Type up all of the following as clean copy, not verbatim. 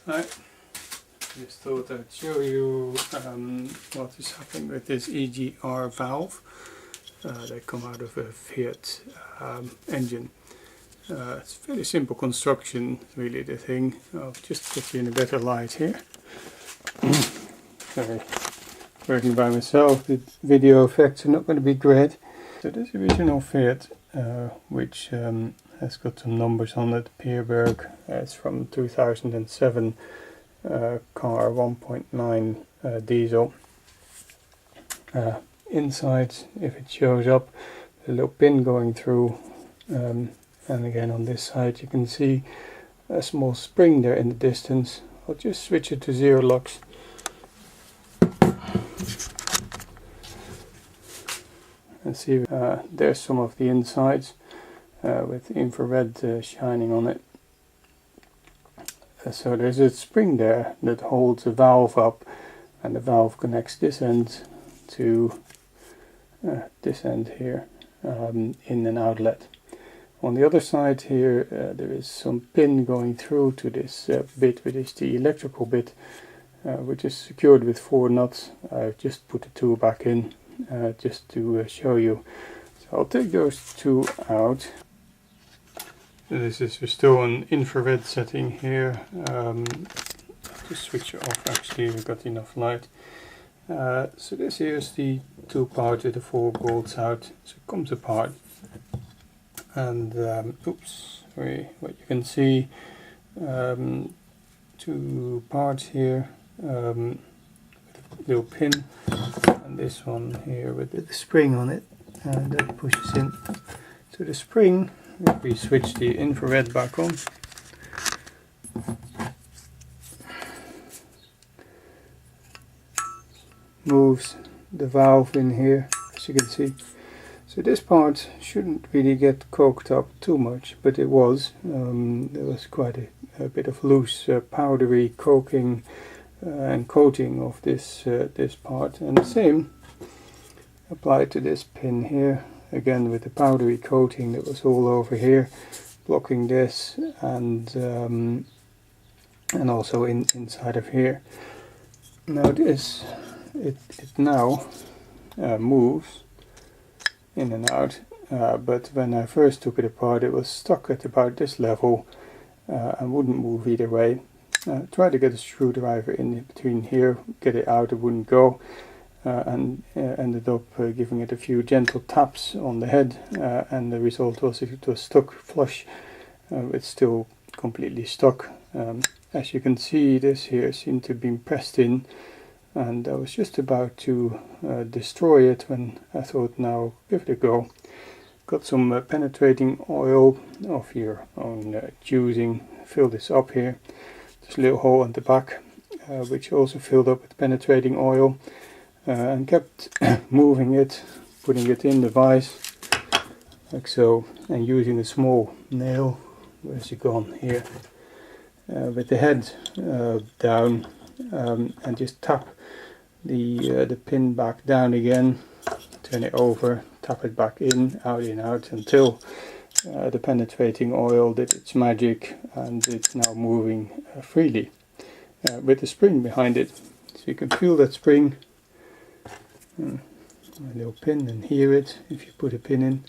Hi, just thought I'd show you what is happening with this EGR valve. They come out of a Fiat engine. It's a very simple construction, really, the thing. I'll just put you in a better light here. Sorry, working by myself, the video effects are not going to be great. So this original Fiat, which has got some numbers on it, Pierberg, it's from 2007, car 1.9 diesel. Inside, if it shows up, a little pin going through, and again on this side you can see a small spring there in the distance. I'll just switch it to 0 lux. And see, there's some of the insides with infrared shining on it. So there's a spring there that holds a valve up, and the valve connects this end to this end here, in an outlet. On the other side here there is some pin going through to this bit, which is the electrical bit, which is secured with 4 nuts. I've just put the 2 back in just to show you. So I'll take those 2 out. This is still an infrared setting here. Just switch it off, actually, we've got enough light. So this here is the 2 part with the 4 bolts out, so it comes apart. And oops, sorry, what you can see, 2 parts here with a little pin, and this one here with the spring on it, and that pushes in. So the spring, if we switch the infrared back on, moves the valve in here, as you can see. So this part shouldn't really get coked up too much, but it was. There was quite a bit of loose powdery coking and coating of this part, and the same applied to this pin here, again with the powdery coating that was all over here, blocking this, and also inside of here. Now this, it now moves in and out, but when I first took it apart it was stuck at about this level and wouldn't move either way. Tried to get a screwdriver in between here, get it out, it wouldn't go, and ended up giving it a few gentle taps on the head, and the result was it was stuck flush. It's still completely stuck. As you can see, this here seemed to be pressed in, and I was just about to destroy it when I thought, now give it a go. Got some penetrating oil of your own choosing, fill this up here. There's a little hole at the back which also filled up with penetrating oil, and kept moving it, putting it in the vise like so, and using a small nail, where's it gone, here, with the head down, and just tap the pin back down again, turn it over, tap it back in, out, until the penetrating oil did its magic and it's now moving freely with the spring behind it. So you can feel that spring, a little pin, and hear it. If you put a pin in,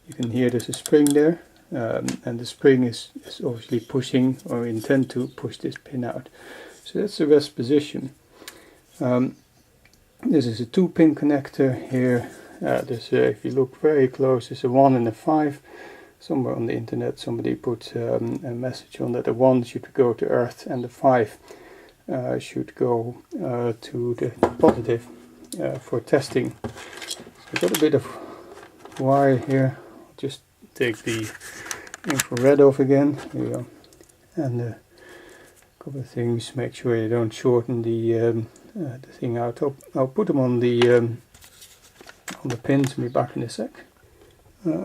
you can hear there's a spring there, and the spring is obviously pushing, or intend to push this pin out. So that's the rest position. This is a 2-pin connector here. If you look very close, there's a 1 and a 5. Somewhere on the internet somebody put a message on that the 1 should go to earth and the 5 should go to the positive for testing. So I've got a bit of wire here. I'll just take the infrared off again. Here we go. And a couple of things, make sure you don't shorten the thing out. I'll put them on the pins and be back in a sec.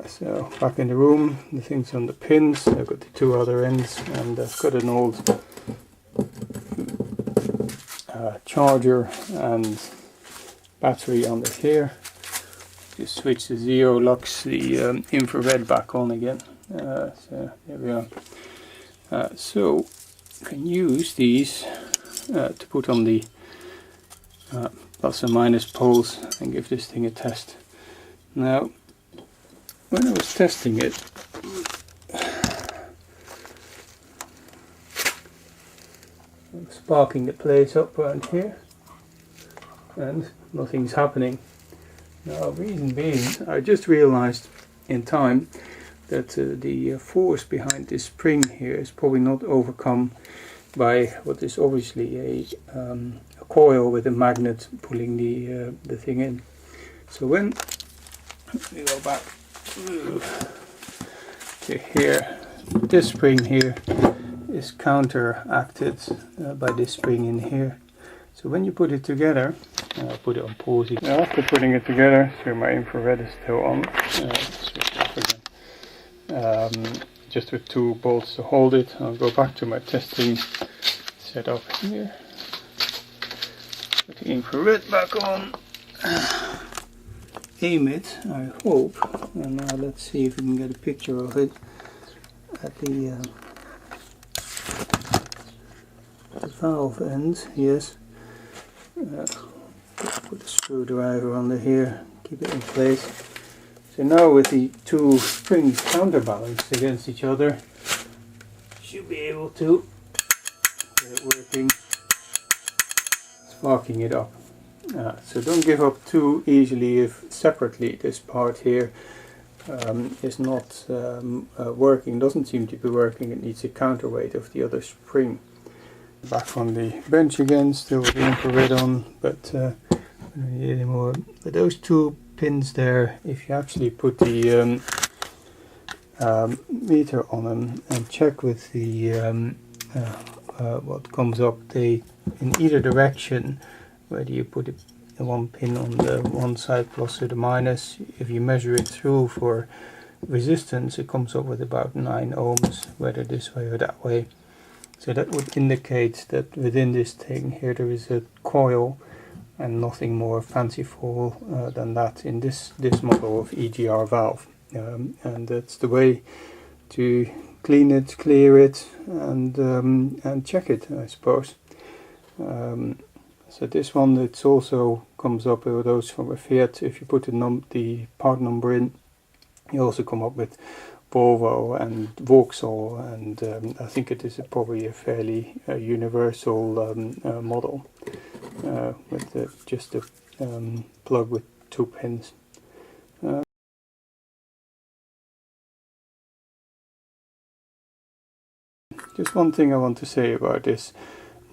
So back in the room, the things on the pins. I've got the 2 other ends, and I've got an old charger and battery under here. Just switch the 0 lux, the infrared back on again. So there we are. So can use these to put on the plus and minus poles and give this thing a test. Now, when I was testing it, I'm sparking the plates up around here and nothing's happening. Now, reason being, I just realized in time that the force behind this spring here is probably not overcome by what is obviously a coil with a magnet pulling the thing in. So when we go back to here, this spring here is counteracted by this spring in here. So when you put it together, I'll put it on pause. Now after putting it together, so my infrared is still on, switch off again. Just with 2 bolts to hold it. I'll go back to my testing setup here. Put the infrared back on. Aim it, I hope. And now let's see if we can get a picture of it at the valve end. Yes. Put a screwdriver under here, keep it in place. So now with the 2 springs counterbalanced against each other, should be able to get it working, sparking it up. So don't give up too easily if separately this part here is not working, doesn't seem to be working. It needs a counterweight of the other spring. Back on the bench again, still with the infrared on, but I don't need any more. But those 2 pins there, if you actually put the meter on them and check with the what comes up, they in either direction, whether you put the 1 pin on the one side plus or the minus, if you measure it through for resistance, it comes up with about 9 ohms, whether this way or that way. So that would indicate that within this thing here there is a coil and nothing more fanciful than that in this model of EGR valve. And that's the way to clean it, clear it, and check it, I suppose. So this one, it also comes up with those from a Fiat. If you put the part number in, you also come up with Volvo and Vauxhall, and I think it is probably a fairly universal model with just a plug with 2 pins. Just one thing I want to say about this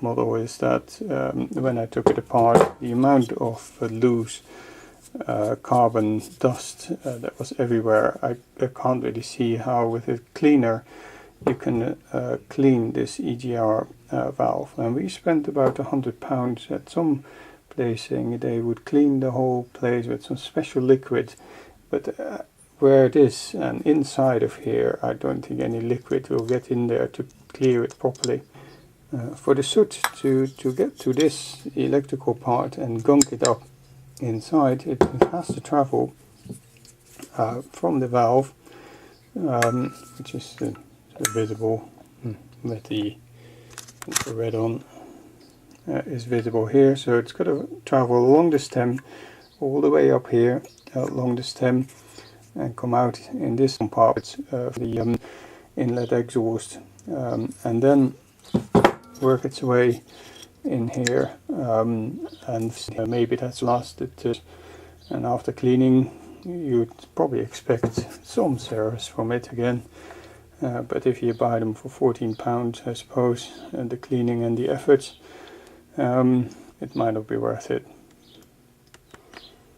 model is that when I took it apart, the amount of loose carbon dust that was everywhere, I can't really see how with a cleaner you can clean this EGR valve. And we spent about £100 at some place saying they would clean the whole place with some special liquid, but where it is and inside of here, I don't think any liquid will get in there to clear it properly. For the soot to get to this electrical part and gunk it up inside, it has to travel from the valve, which is visible with the infrared on, is visible here. So it's got to travel along the stem all the way up here along the stem and come out in this compartment of the inlet exhaust, and then work its way in here, and maybe that's lasted, and after cleaning you'd probably expect some service from it again, but if you buy them for £14, I suppose, and the cleaning and the efforts, it might not be worth it.